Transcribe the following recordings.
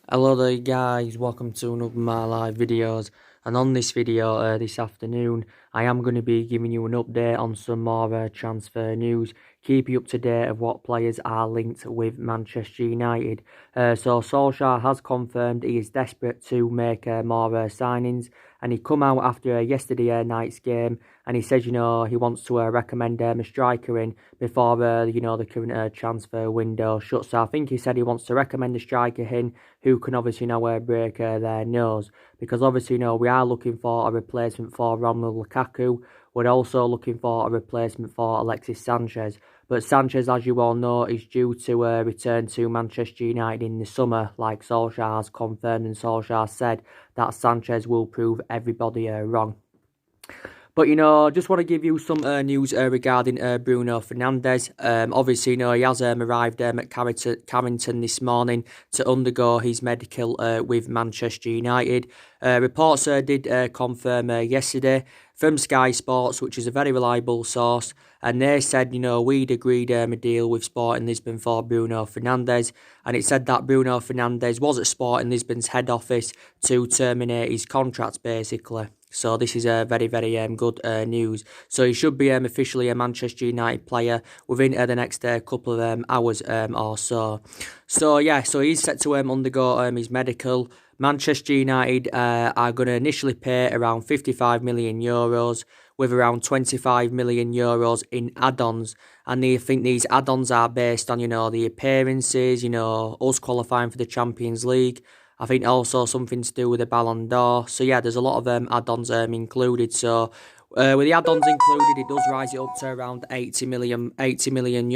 Hello there guys, welcome to another of my live videos, and on this video this afternoon I am going to be giving you an update on some more transfer news, keep you up to date of what players are linked with Manchester United. So Solsjaker has confirmed he is desperate to make more signings, and he come out after yesterday night's game and he says, he wants to recommend a striker in before, the current transfer window shuts. So I think he said he wants to recommend a striker in who can obviously now break their nose. Because obviously, we are looking for a replacement for Romelu Lukaku. We're also looking for a replacement for Alexis Sanchez. But Sanchez, as you all know, is due to return to Manchester United in the summer, like Solskjaer has confirmed, and Solskjaer said that Sanchez will prove everybody wrong. But, just want to give you some news regarding Bruno Fernandes. Obviously, he has arrived at Carrington this morning to undergo his medical with Manchester United. Reports did confirm yesterday from Sky Sports, which is a very reliable source, and they said, we'd agreed a deal with Sporting Lisbon for Bruno Fernandes, and it said that Bruno Fernandes was at Sporting Lisbon's head office to terminate his contract, basically. So this is very, very good news. So he should be officially a Manchester United player within the next couple of hours or so. So yeah, so he's set to undergo his medical. Manchester United are going to initially pay around €55 million, with around €25 million in add-ons. And I think these add-ons are based on, the appearances, us qualifying for the Champions League. I think also something to do with the Ballon d'Or. So yeah, there's a lot of add-ons included. So with the add-ons included, it does rise it up to around €80 million. €80 million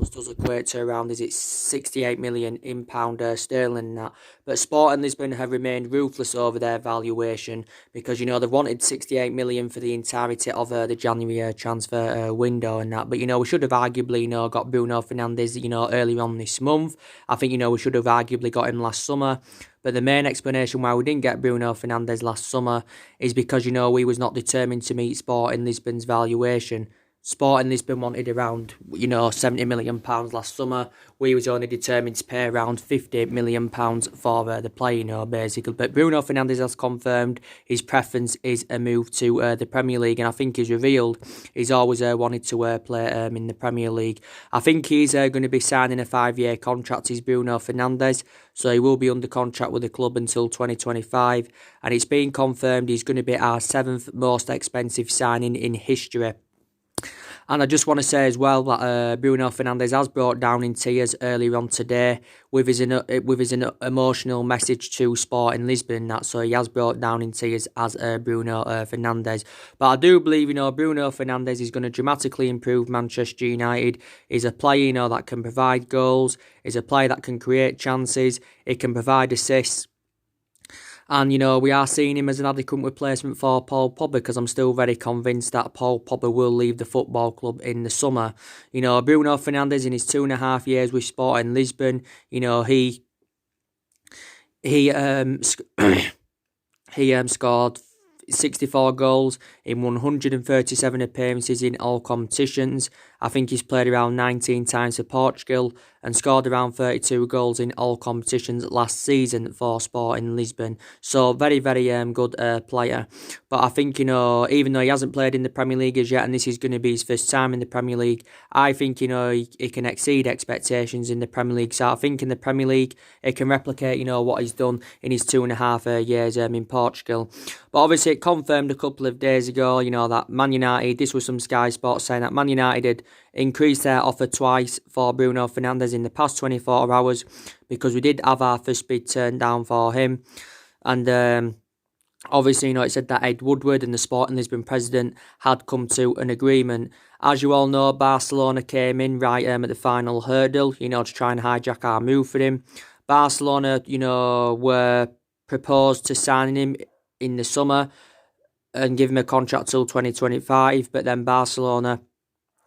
does equate to around, is it 68 million in pound sterling and that. But Sporting Lisbon have remained ruthless over their valuation because, they've wanted 68 million for the entirety of the January transfer window and that. But, we should have arguably, got Bruno Fernandes, earlier on this month. I think, we should have arguably got him last summer. But the main explanation why we didn't get Bruno Fernandes last summer is because, we was not determined to meet Sporting Lisbon's valuation. Sporting Lisbon wanted around, £70 million last summer. We was only determined to pay around £50 million for the player, basically. But Bruno Fernandes has confirmed his preference is a move to the Premier League, and I think he's revealed he's always wanted to play in the Premier League. I think he's going to be signing a 5-year contract, is Bruno Fernandes, so he will be under contract with the club until 2025, and it's been confirmed he's going to be our 7th most expensive signing in history. And I just want to say as well that Bruno Fernandes has brought down in tears earlier on today with his emotional message to Sporting Lisbon. So he has brought down in tears as Bruno Fernandes. But I do believe, Bruno Fernandes is going to dramatically improve Manchester United. He's a player, that can provide goals. He's a player that can create chances. He can provide assists. And, we are seeing him as an adequate replacement for Paul Pogba, because I'm still very convinced that Paul Pogba will leave the football club in the summer. Bruno Fernandes, in his 2.5 years with Sporting Lisbon, he scored 64 goals in 137 appearances in all competitions. I think he's played around 19 times for Portugal and scored around 32 goals in all competitions last season for Sporting Lisbon. So very, very good player. But I think, even though he hasn't played in the Premier League as yet, and this is going to be his first time in the Premier League, I think, he can exceed expectations in the Premier League. So I think in the Premier League, he can replicate, what he's done in his 2.5 years in Portugal. But obviously, it confirmed a couple of days ago, that Man United, this was some Sky Sports saying that Man United had increased their offer twice for Bruno Fernandes in the past 24 hours, because we did have our first bid turned down for him. And obviously, it said that Ed Woodward and the Sporting Lisbon president had come to an agreement. As you all know, Barcelona came in right at the final hurdle, to try and hijack our move for him. Barcelona, were proposed to signing him in the summer and give him a contract till 2025, but then Barcelona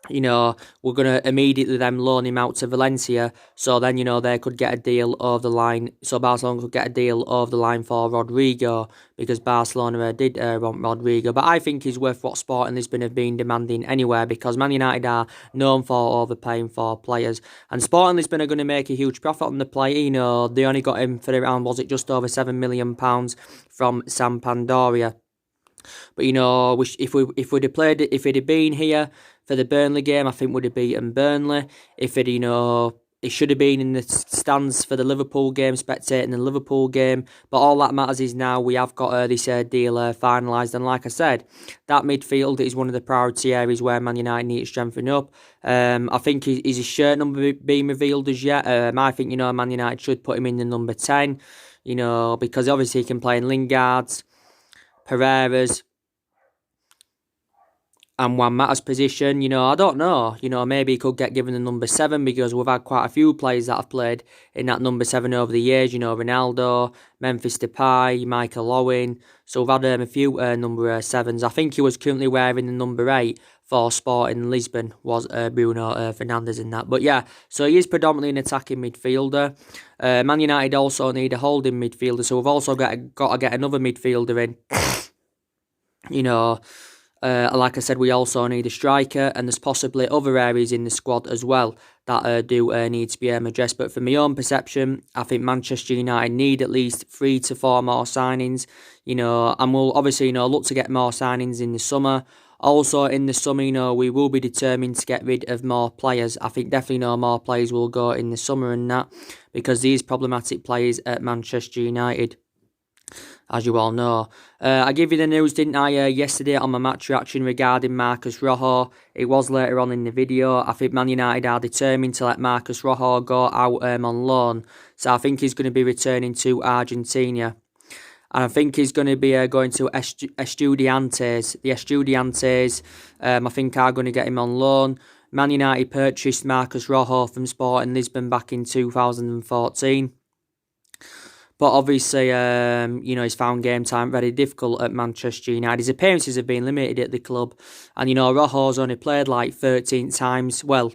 we're going to immediately then loan him out to Valencia. So then, they could get a deal over the line. So Barcelona could get a deal over the line for Rodrigo, because Barcelona did want Rodrigo. But I think he's worth what Sporting Lisbon have been demanding anywhere, because Man United are known for overpaying for players. And Sporting Lisbon are going to make a huge profit on the player. They only got him for around, was it just over £7 million from Sampdoria. But if we'd have played, if he'd have been here for the Burnley game, I think we'd have beaten Burnley. If it, it should have been in the stands for the Liverpool game, spectating the Liverpool game. But all that matters is now we have got this deal finalised. And like I said, that midfield is one of the priority areas where Man United need to strengthen up. I think is his shirt number being revealed as yet? I think, Man United should put him in the number 10, because obviously he can play in Lingard's, Pereira's, and Juan Mata's position. I don't know. Maybe he could get given the number 7, because we've had quite a few players that have played in that number 7 over the years. Ronaldo, Memphis Depay, Michael Owen. So we've had a few number 7s. I think he was currently wearing the number 8 for Sporting Lisbon, was Bruno Fernandes in that. But yeah, so he is predominantly an attacking midfielder. Man United also need a holding midfielder, so we've also got to get another midfielder in. Like I said, we also need a striker, and there's possibly other areas in the squad as well that do need to be addressed. But from my own perception, I think Manchester United need at least 3 to 4 more signings. And we'll obviously look to get more signings in the summer. Also in the summer, we will be determined to get rid of more players. I think definitely more players will go in the summer and that, because these problematic players at Manchester United, as you all know. I gave you the news, didn't I, yesterday on my match reaction regarding Marcos Rojo. It was later on in the video. I think Man United are determined to let Marcos Rojo go out on loan. So I think he's going to be returning to Argentina. And I think he's going to be going to Estudiantes. The Estudiantes, I think, are going to get him on loan. Man United purchased Marcos Rojo from Sporting Lisbon back in 2014. But obviously, he's found game time very difficult at Manchester United. His appearances have been limited at the club. And, Rojo's only played like 13 times. Well,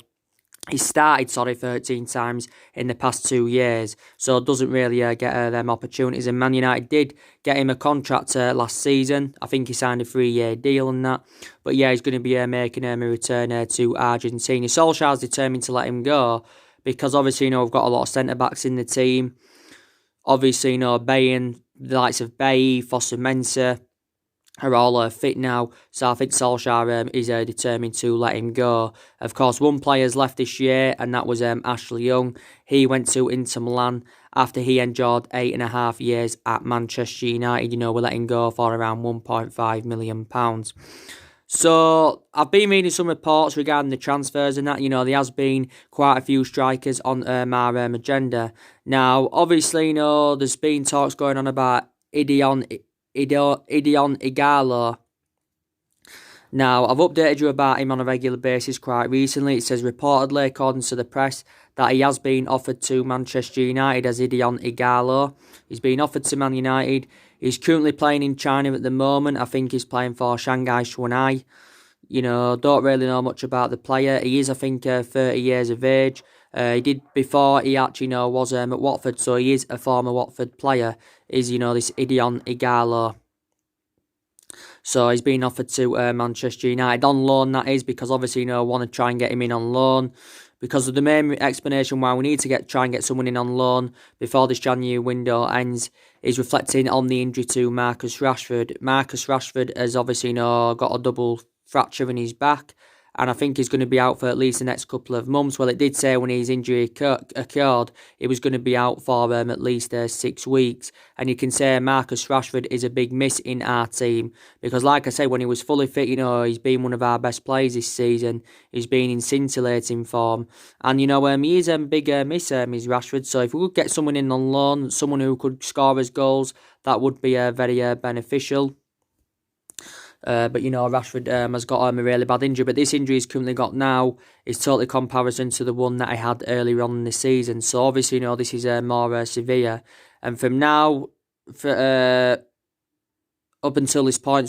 he started, 13 times in the past 2 years. So doesn't really get them opportunities. And Man United did get him a contract last season. I think he signed a 3-year deal and that. But yeah, he's going to be making a return to Argentina. Solskjaer's determined to let him go, because obviously, we've got a lot of centre-backs in the team. Obviously, Bain, the likes of Bay, Foster-Mensah are all fit now. So I think Solskjaer is determined to let him go. Of course, one player's left this year, and that was Ashley Young. He went to Inter Milan after he endured 8.5 years at Manchester United. We're letting go for around £1.5 million. So, I've been reading some reports regarding the transfers and that. There has been quite a few strikers on our agenda. Now, obviously, there's been talks going on about Idion Igalo. Now, I've updated you about him on a regular basis quite recently. It says reportedly, according to the press, that he has been offered to Manchester United as Idion Igalo. He's been offered to Man United. He's currently playing in China at the moment. I think he's playing for Shanghai Shanghai. Don't really know much about the player. He is, I think, 30 years of age. He did before he actually was at Watford, so he is a former Watford player. Is this Idion Igalo. So he's been offered to Manchester United on loan, that is, because obviously want to try and get him in on loan. Because of the main explanation why we need to try and get someone in on loan before this January window ends is reflecting on the injury to Marcus Rashford. Marcus Rashford has obviously got a double fracture in his back, and I think he's going to be out for at least the next couple of months. Well, it did say when his injury occurred, he was going to be out for at least 6 weeks. And you can say Marcus Rashford is a big miss in our team, because like I said, when he was fully fit, he's been one of our best players this season. He's been in scintillating form. And, he is a big miss, is Rashford. So if we could get someone in on loan, someone who could score us goals, that would be very beneficial. But Rashford has got a really bad injury. But this injury he's currently got now is totally comparison to the one that I had earlier on in the season. So obviously, this is more severe. And from now, up until this point,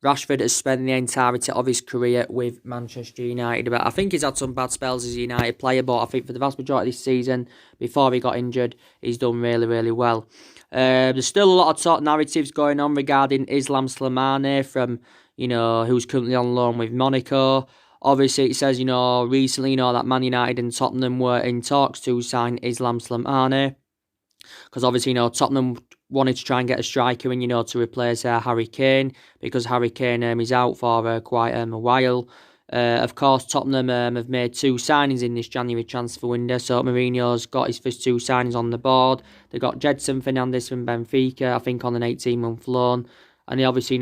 Rashford has spent the entirety of his career with Manchester United. But I think he's had some bad spells as a United player, but I think for the vast majority of this season, before he got injured, he's done really, really well. There's still a lot of talk narratives going on regarding Islam Slimani from, who's currently on loan with Monaco. Obviously, it says, recently, that Man United and Tottenham were in talks to sign Islam Slimani. Because obviously, Tottenham wanted to try and get a striker in, to replace Harry Kane, because Harry Kane is out for quite a while. Of course, Tottenham have made 2 signings in this January transfer window, so Mourinho's got his first 2 signings on the board. They got Jedson Fernandes from Benfica, I think on an 18-month loan. And they obviously,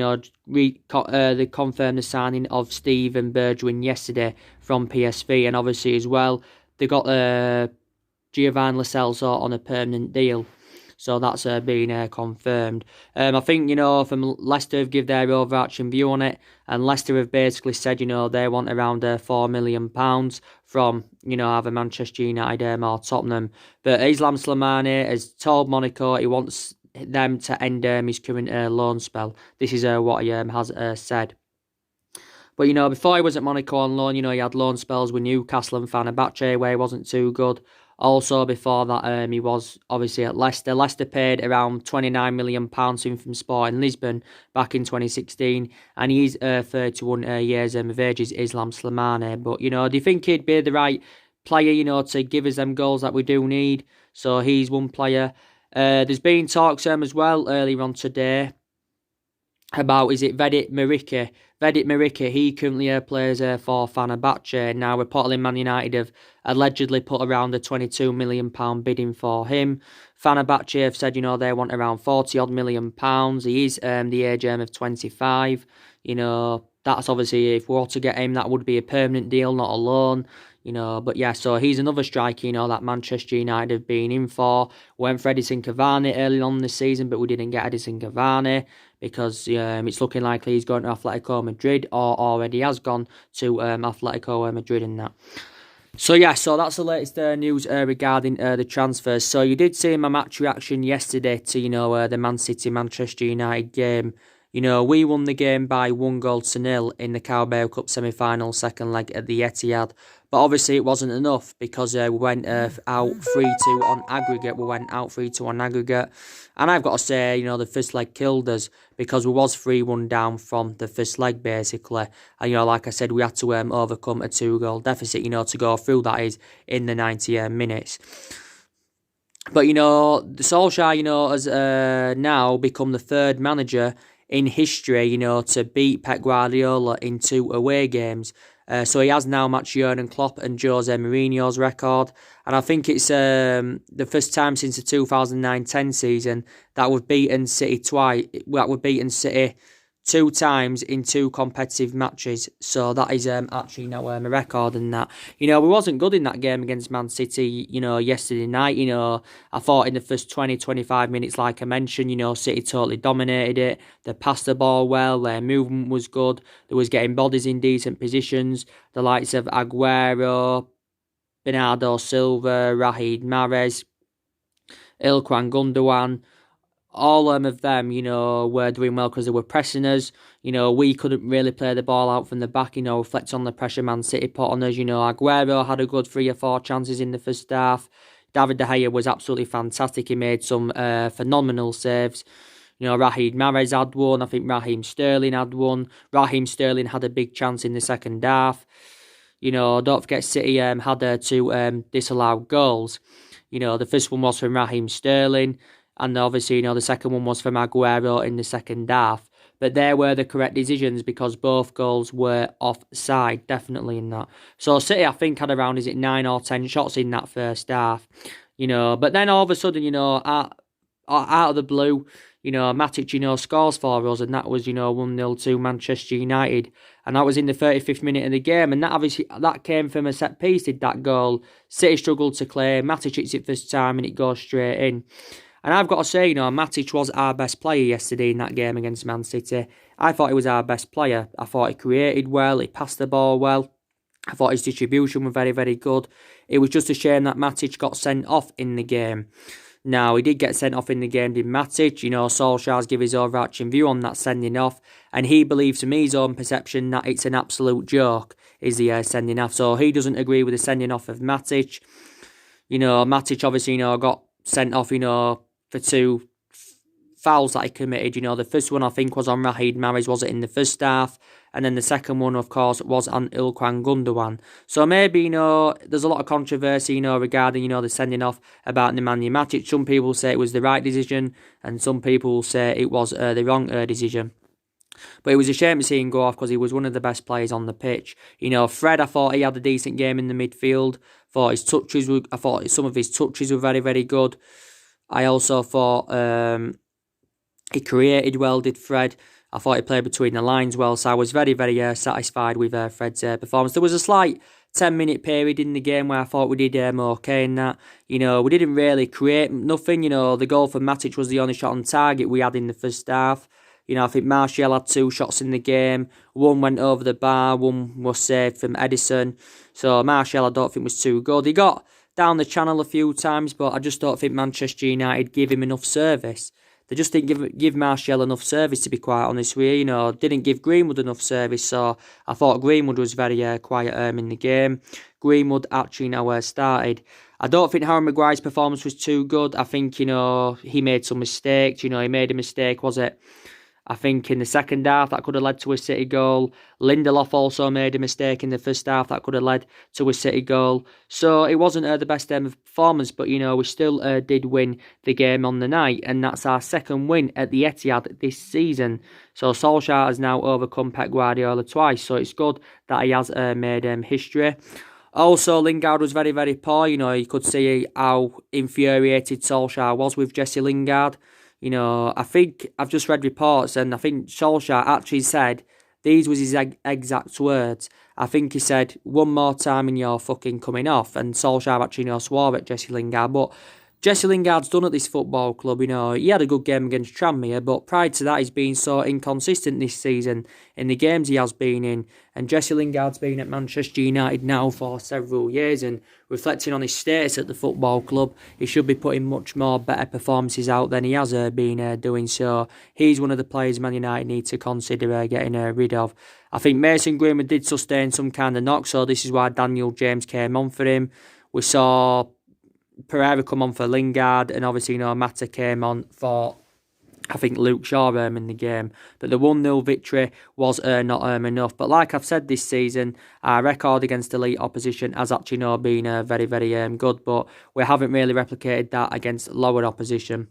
they confirmed the signing of Steven Bergwijn yesterday from PSV. And obviously as well, they got Giovanni Lo Celso on a permanent deal. So that's been confirmed. I think, from Leicester have given their overarching view on it. And Leicester have basically said, they want around £4 million from, either Manchester United or Tottenham. But Islam Slimani has told Monaco he wants them to end his current loan spell. This is what he has said. But, before he was at Monaco on loan, he had loan spells with Newcastle and Fenerbahce where he wasn't too good. Also, before that, he was obviously at Leicester. Leicester paid around £29 million to him from Sporting Lisbon back in 2016. And he's 31 years of age, is Islam Slimani. But, do you think he'd be the right player, to give us them goals that we do need? So he's one player. There's been talks as well earlier on today about, is it Vedat Muriqi? Vedat Muriqi, he currently plays for Fenerbahce. Now, reportedly Man United have allegedly put around a £22 million bidding for him. Fenerbahce have said, they want around £40 million. He is the age of 25. That's obviously, if we were to get him, that would be a permanent deal, not a loan. But yeah, so he's another striker, that Manchester United have been in for. Went for Edison Cavani early on this season, but we didn't get Edison Cavani because it's looking likely he's going to Atletico Madrid or already has gone to Atletico Madrid and that. So yeah, so that's the latest news regarding the transfers. So you did see my match reaction yesterday to, the Man City-Manchester United game. We won the game by 1-0 in the Carabao Cup semi-final second leg at the Etihad. But obviously it wasn't enough because we went out 3-2 on aggregate. We went out 3-2 on aggregate. And I've got to say, the first leg killed us because we was 3-1 down from the first leg, basically. And, like I said, we had to overcome a 2-goal deficit, to go through, that is, in the 90 minutes. But, the Solsjaker, has now become the 3rd manager in history, to beat Pep Guardiola in 2 away games. So he has now matched Jurgen Klopp and Jose Mourinho's record. And I think it's the first time since the 2009-10 season that we've beaten City twice. That we've beaten City 2 times in 2 competitive matches. So that is actually now a record and that. We wasn't good in that game against Man City, yesterday night. I thought in the first 20-25 minutes, like I mentioned, City totally dominated it. They passed the ball well. Their movement was good. They was getting bodies in decent positions. The likes of Aguero, Bernardo Silva, Riyad Mahrez, Ilkay Gundogan, all of them, were doing well because they were pressing us. We couldn't really play the ball out from the back, reflect on the pressure Man City put on us. Aguero had a good 3 or 4 chances in the first half. David De Gea was absolutely fantastic. He made some phenomenal saves. Riyad Mahrez had one. I think Raheem Sterling had one. Raheem Sterling had a big chance in the second half. Don't forget City had 2 disallowed goals. The first one was from Raheem Sterling. And obviously, the second one was from Aguero in the second half. But there were the correct decisions because both goals were offside, definitely in that. So City, I think, had around, 9 or 10 shots in that first half. But then all of a sudden, out of the blue, Matic, scores for us. And that was, 1-0 to Manchester United. And that was in the 35th minute of the game. And that came from a set piece, did that goal. City struggled to clear. Matic hits it first time and it goes straight in. And I've got to say, Matic was our best player yesterday in that game against Man City. I thought he was our best player. I thought he created well, he passed the ball well. I thought his distribution was very, very good. It was just a shame that Matic got sent off in the game. Now, he did get sent off in the game, did Matic. You know, Solskjaer's give his overarching view on that sending off, and he believes, to me, his own perception, that it's an absolute joke, is the sending off. So he doesn't agree with the sending off of Matic. You know, Matic obviously, you know, got sent off, you know, for 2 fouls that he committed. You know, the first one I think was on Raheem Mahrez, was it, in the first half? And then the second one, of course, was on Ilkwan Gundogan. So maybe, you know, there's a lot of controversy, you know, regarding, you know, the sending off about Nemanja Matic. Some people say it was the right decision, and some people say it was the wrong decision. But it was a shame to see him go off, because he was one of the best players on the pitch. You know, Fred, I thought he had a decent game in the midfield. I thought some of his touches were very, very good. I also thought he created well, did Fred. I thought he played between the lines well, so I was very, very satisfied with Fred's performance. There was a slight 10-minute period in the game where I thought we did okay in that. You know, we didn't really create nothing. You know, the goal for Matic was the only shot on target we had in the first half. You know, I think Martial had 2 shots in the game. One went over the bar, one was saved from Edison. So Martial, I don't think, was too good. He got down the channel a few times, but I just don't think Manchester United gave him enough service. They just didn't give Martial enough service, to be quite honest with you. You know, didn't give Greenwood enough service, so I thought Greenwood was very quiet in the game. Greenwood actually now started. I don't think Harry Maguire's performance was too good. I think, you know, he made some mistakes. You know, he made a mistake, was it? I think in the second half that could have led to a City goal. Lindelof also made a mistake in the first half that could have led to a City goal. So it wasn't the best performance, but you know, we still did win the game on the night, and that's our second win at the Etihad this season. So Solskjaer has now overcome Pep Guardiola twice, so it's good that he has made history. Also, Lingard was very, very poor. You know, you could see how infuriated Solskjaer was with Jesse Lingard. You know, I think I've just read reports, and I think Solskjaer actually said, these was his exact words. I think he said, one more time and you're fucking coming off. And Solskjaer actually, you know, swore at Jesse Lingard. But Jesse Lingard's done at this football club, you know. He had a good game against Tranmere, but prior to that, he's been so inconsistent this season in the games he has been in. And Jesse Lingard's been at Manchester United now for several years, and reflecting on his status at the football club, he should be putting much more better performances out than he has been doing. So he's one of the players Man United need to consider getting rid of. I think Mason Greenwood did sustain some kind of knock, so this is why Daniel James came on for him. We saw Pereira come on for Lingard, and obviously, you know, Mata came on for, I think, Luke Shaw in the game. But the 1-0 victory was not enough. But like I've said this season, our record against elite opposition has actually not been very, very good. But we haven't really replicated that against lower opposition.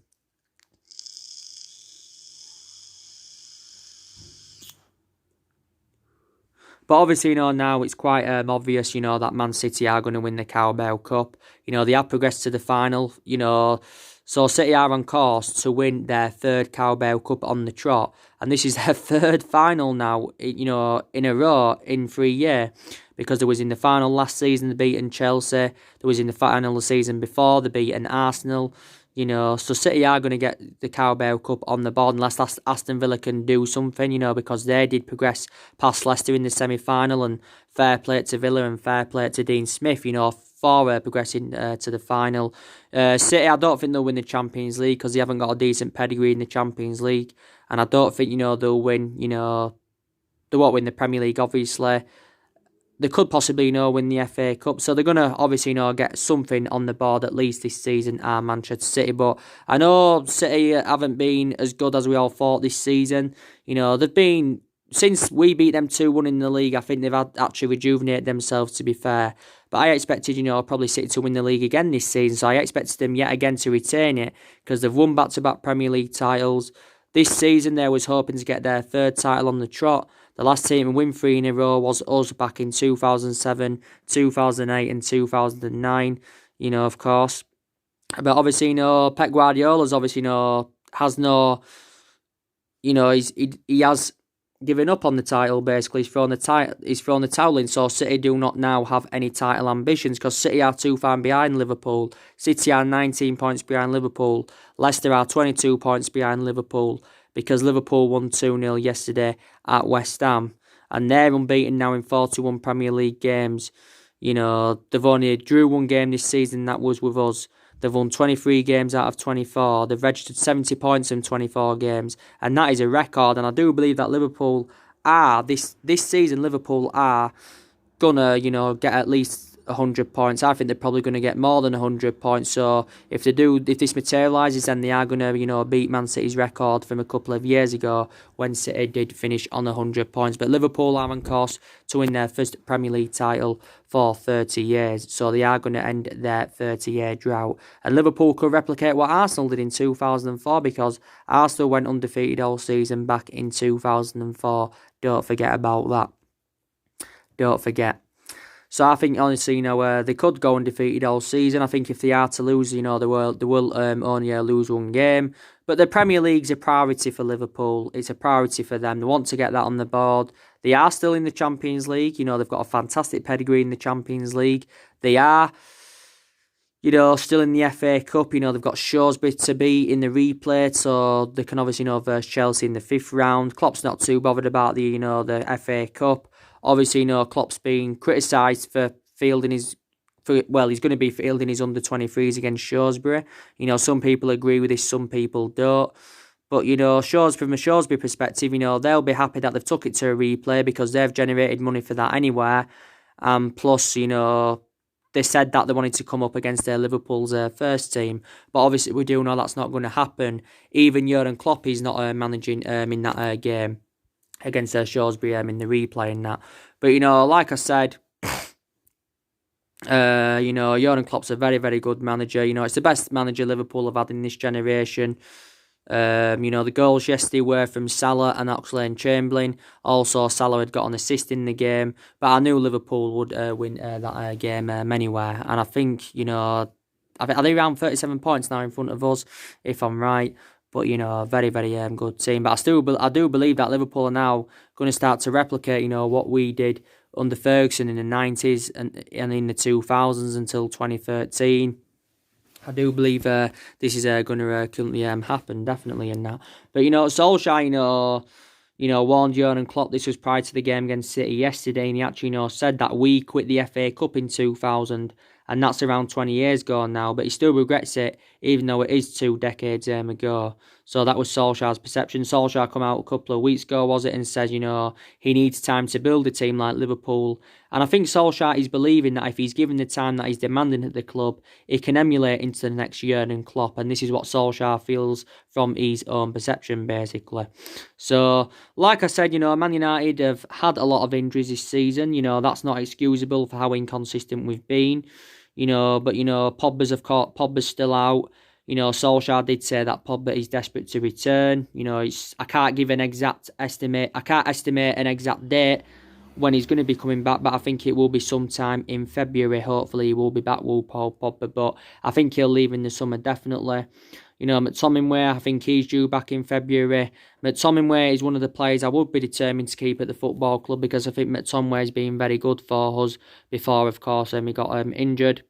But obviously, you know, now it's quite obvious, you know, that Man City are going to win the Carabao Cup. You know, they have progressed to the final, you know. So City are on course to win their 3rd Carabao Cup on the trot. And this is their 3rd final now, you know, in a row in 3 years. Because there was in the final last season, they beaten Chelsea. There was in the final the season before, they beaten Arsenal. You know, so City are going to get the Carabao Cup on the board unless Aston Villa can do something, you know, because they did progress past Leicester in the semi-final, and fair play to Villa and fair play to Dean Smith, you know, for progressing to the final. City, I don't think they'll win the Champions League because they haven't got a decent pedigree in the Champions League, and I don't think, you know, they'll win, you know, they won't win the Premier League, obviously. They could possibly, you know, win the FA Cup. So they're going to, obviously, you know, get something on the board at least this season at Manchester City. But I know City haven't been as good as we all thought this season. You know, they've been, since we beat them 2-1 in the league, I think they've actually rejuvenated themselves, to be fair. But I expected, you know, probably City to win the league again this season. So I expected them yet again to retain it because they've won back-to-back Premier League titles. This season, they was hoping to get their 3rd title on the trot. The last team to win 3 in a row was us back in 2007, 2008 and 2009, you know, of course. But obviously, you know, Pep Guardiola's obviously, you know, has no, you know, he has given up on the title, basically. He's thrown the towel in, so City do not now have any title ambitions because City are too far behind Liverpool. City are 19 points behind Liverpool. Leicester are 22 points behind Liverpool, because Liverpool won 2-0 yesterday at West Ham. And they're unbeaten now in 41 Premier League games. You know, they've only drew 1 game this season, that was with us. They've won 23 games out of 24. They've registered 70 points in 24 games. And that is a record. And I do believe that Liverpool are, this season, Liverpool are gonna, get at least 100 points. I think they're probably going to get more than 100 points. So if this materialises, then they are going to, beat Man City's record from a couple of years ago when City did finish on 100 points. But Liverpool are on course to win their first Premier League title for 30 years. So they are going to end their 30-year drought. And Liverpool could replicate what Arsenal did in 2004, because Arsenal went undefeated all season back in 2004. Don't forget about that. Don't forget. So I think, honestly, they could go undefeated all season. I think if they are to lose, they will only lose one game. But the Premier League's a priority for Liverpool. It's a priority for them. They want to get that on the board. They are still in the Champions League. They've got a fantastic pedigree in the Champions League. They are, still in the FA Cup. They've got Shrewsbury to beat in the replay, so they can obviously, verse Chelsea in the 5th round. Klopp's not too bothered about the FA Cup. Obviously, Klopp's been criticised for fielding he's going to be fielding his under-23s against Shrewsbury. Some people agree with this, some people don't. But, from a Shrewsbury perspective, they'll be happy that they've took it to a replay, because they've generated money for that anyway. Plus, they said that they wanted to come up against their Liverpool's first team. But obviously, we do know that's not going to happen. Even Jurgen Klopp is not managing in that game against Shrewsbury in the replay and that. But, like I said, Jurgen Klopp's a very, very good manager. It's the best manager Liverpool have had in this generation. The goals yesterday were from Salah and Oxlade-Chamberlain. Also, Salah had got an assist in the game. But I knew Liverpool would win that game anyway. And I think, are they around 37 points now in front of us, if I'm right? But, very, very good team. But I do believe that Liverpool are now going to start to replicate, what we did under Ferguson in the 90s and in the 2000s until 2013. I do believe this is going to currently happen, definitely, in that. But, Solskjaer, warned Jurgen Klopp. This was prior to the game against City yesterday, and he actually, said that we quit the FA Cup in 2000, and that's around 20 years ago now, but he still regrets it, even though it is 2 decades ago. So that was Solskjaer's perception. Solskjaer come out a couple of weeks ago, was it, and says, he needs time to build a team like Liverpool. And I think Solskjaer is believing that if he's given the time that he's demanding at the club, he can emulate into the next Jurgen Klopp. And this is what Solskjaer feels from his own perception, basically. So, like I said, Man United have had a lot of injuries this season. That's not excusable for how inconsistent we've been. But Pogba's still out. Solskjaer did say that Pogba is desperate to return. I can't give an exact estimate. I can't estimate an exact date when he's going to be coming back, but I think it will be sometime in February. Hopefully, he will be back, Paul Pogba. But I think he'll leave in the summer, definitely. McTominay, I think he's due back in February. McTominay is one of the players I would be determined to keep at the football club, because I think McTominay has been very good for us before, of course, he got injured.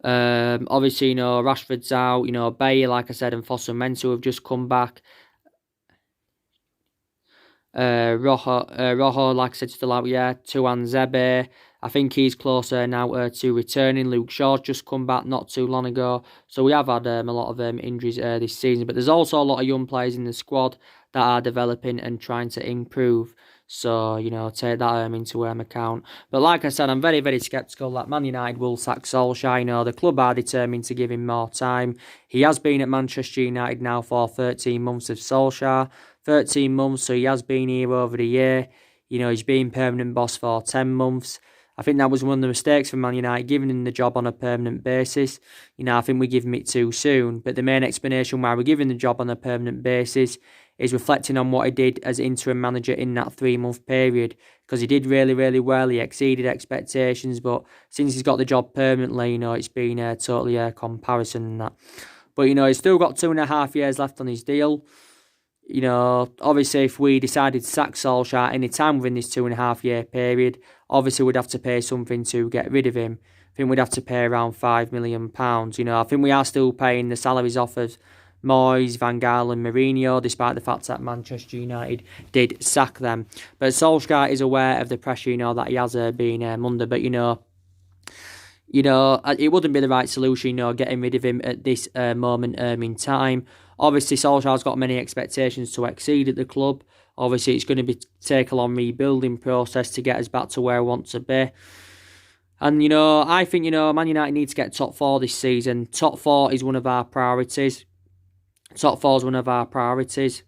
Obviously, Rashford's out. Baye, like I said, and Fosu-Mensah have just come back. Rojo, like I said, still out, yeah. Tuan Zebe, I think he's closer now to returning. Luke Shaw's just come back not too long ago. So we have had a lot of injuries this season. But there's also a lot of young players in the squad that are developing and trying to improve. So, take that into account. But like I said, I'm very, very sceptical that Man United will sack Solskjaer. The club are determined to give him more time. He has been at Manchester United now for 13 months of Solskjaer. 13 months, so he has been here over the year. He's been permanent boss for 10 months. I think that was one of the mistakes for Man United, giving him the job on a permanent basis. I think we give him it too soon. But the main explanation why we're giving the job on a permanent basis is reflecting on what he did as interim manager in that 3-month period. Because he did really, really well. He exceeded expectations. But since he's got the job permanently, it's been totally a comparison and that. But, he's still got 2.5 years left on his deal. Obviously, if we decided to sack Solskjaer any time within this 2.5 year period, obviously we'd have to pay something to get rid of him. I think we'd have to pay around £5 million. I think we are still paying the salaries off of Moyes, Van Gaal and Mourinho, despite the fact that Manchester United did sack them. But Solskjaer is aware of the pressure, that he has been under. But, You know, it wouldn't be the right solution, you know, getting rid of him at this moment in time. Obviously, Solskjaer's got many expectations to exceed at the club. Obviously, it's going to be take a long rebuilding process to get us back to where I want to be. And, you know, I think, you know, Man United need to get top four this season. Top four is one of our priorities. Top four is one of our priorities.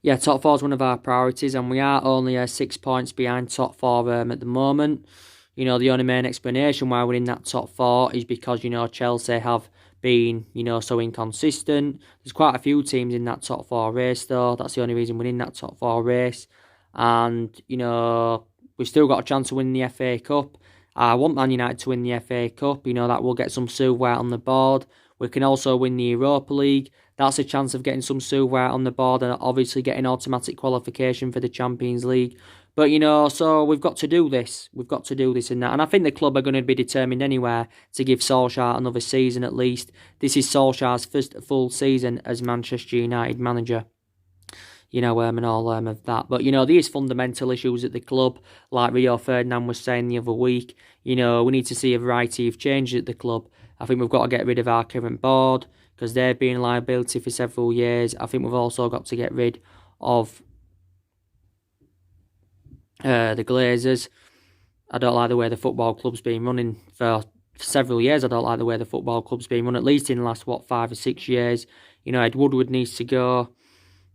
Yeah, top four is one of our priorities, and we are only 6 points behind top four at the moment. You know, the only main explanation why we're in that top four is because, you know, Chelsea have been, you know, so inconsistent. There's quite a few teams in that top four race, though. That's the only reason we're in that top four race. And, you know, we've still got a chance to win the FA Cup. I want Man United to win the FA Cup. You know, that will get some silverware on the board. We can also win the Europa League. That's a chance of getting some silverware on the board and obviously getting automatic qualification for the Champions League. But, you know, so we've got to do this. We've got to do this and that. And I think the club are going to be determined anywhere to give Solskjaer another season at least. This is Solskjaer's first full season as Manchester United manager. You know, and all of that. But, you know, there is fundamental issues at the club, like Rio Ferdinand was saying the other week. You know, we need to see a variety of changes at the club. I think we've got to get rid of our current board because they've been a liability for several years. I think we've also got to get rid of the Glazers. I don't like the way the football club's been running for several years. I don't like the way the football club's been run, at least in the last, 5 or 6 years. You know, Ed Woodward needs to go.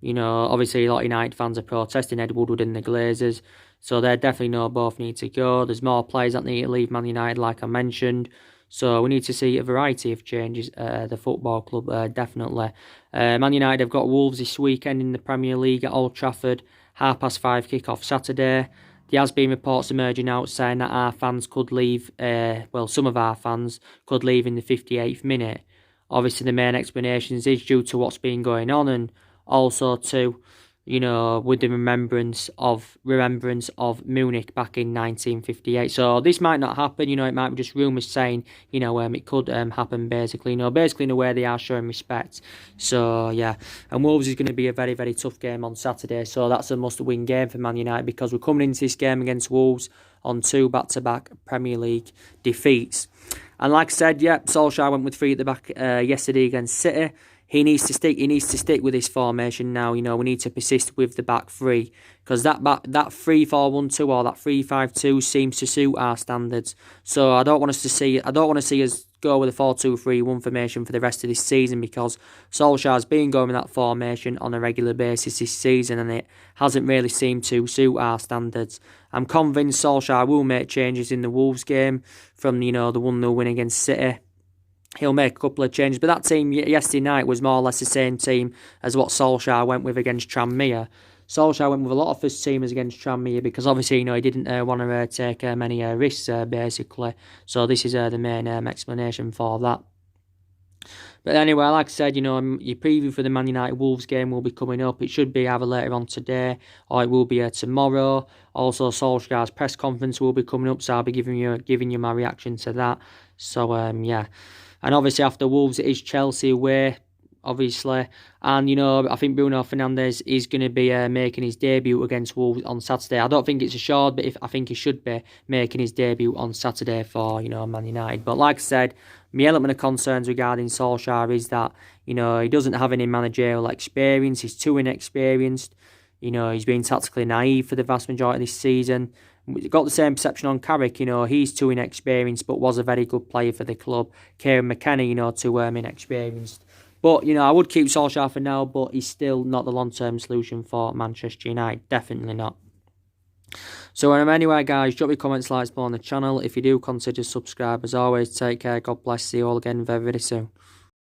You know, obviously a lot of United fans are protesting Ed Woodward and the Glazers. So they definitely know both need to go. There's more players that need to leave Man United, like I mentioned. So we need to see a variety of changes at the football club, definitely. Man United have got Wolves this weekend in the Premier League at Old Trafford. 5:30 kick-off Saturday. There has been reports emerging out saying that our fans could leave, some of our fans could leave in the 58th minute. Obviously, the main explanations is due to what's been going on and also to, you know, with the remembrance of Munich back in 1958. So this might not happen, you know, it might be just rumours saying, you know, it could happen basically, you know, basically in a way they are showing respect. So, yeah, and Wolves is going to be a very, very tough game on Saturday, so that's a must-win game for Man United because we're coming into this game against Wolves on 2 back-to-back Premier League defeats. And like I said, yeah, Solskjaer went with 3 at the back yesterday against City. He needs to stick. He needs to stick with his formation now. You know, we need to persist with the back three because that 3-4-1-2 or that 3-5-2 seems to suit our standards. So I don't want to see us go with a 4-2-3-1 formation for the rest of this season because Solskjaer's been going with that formation on a regular basis this season and it hasn't really seemed to suit our standards. I'm convinced Solskjaer will make changes in the Wolves game from, you know, the 1-0 win against City. He'll make a couple of changes, but that team yesterday night was more or less the same team as what Solskjaer went with against Tranmere. Solskjaer went with a lot of first teamers against Tranmere because obviously, you know, he didn't want to take many risks, basically. So this is the main explanation for that. But anyway, like I said, you know, your preview for the Man United Wolves game will be coming up. It should be either later on today or it will be tomorrow. Also, Solskjaer's press conference will be coming up, so I'll be giving you my reaction to that. So, yeah. And obviously after Wolves, it is Chelsea away, obviously. And, you know, I think Bruno Fernandes is going to be making his debut against Wolves on Saturday. I don't think it's assured, but I think he should be making his debut on Saturday for, you know, Man United. But like I said, my element of concerns regarding Solskjaer is that, you know, he doesn't have any managerial experience. He's too inexperienced. You know, he's been tactically naive for the vast majority of this season. We've got the same perception on Carrick, you know, he's too inexperienced but was a very good player for the club. Kieran McKenna, you know, too inexperienced. But, you know, I would keep Solskjaer for now, but he's still not the long-term solution for Manchester United. Definitely not. So anyway, guys, drop your comments, likes below on the channel. If you do, consider subscribe. As always, take care, God bless, see you all again very, very soon.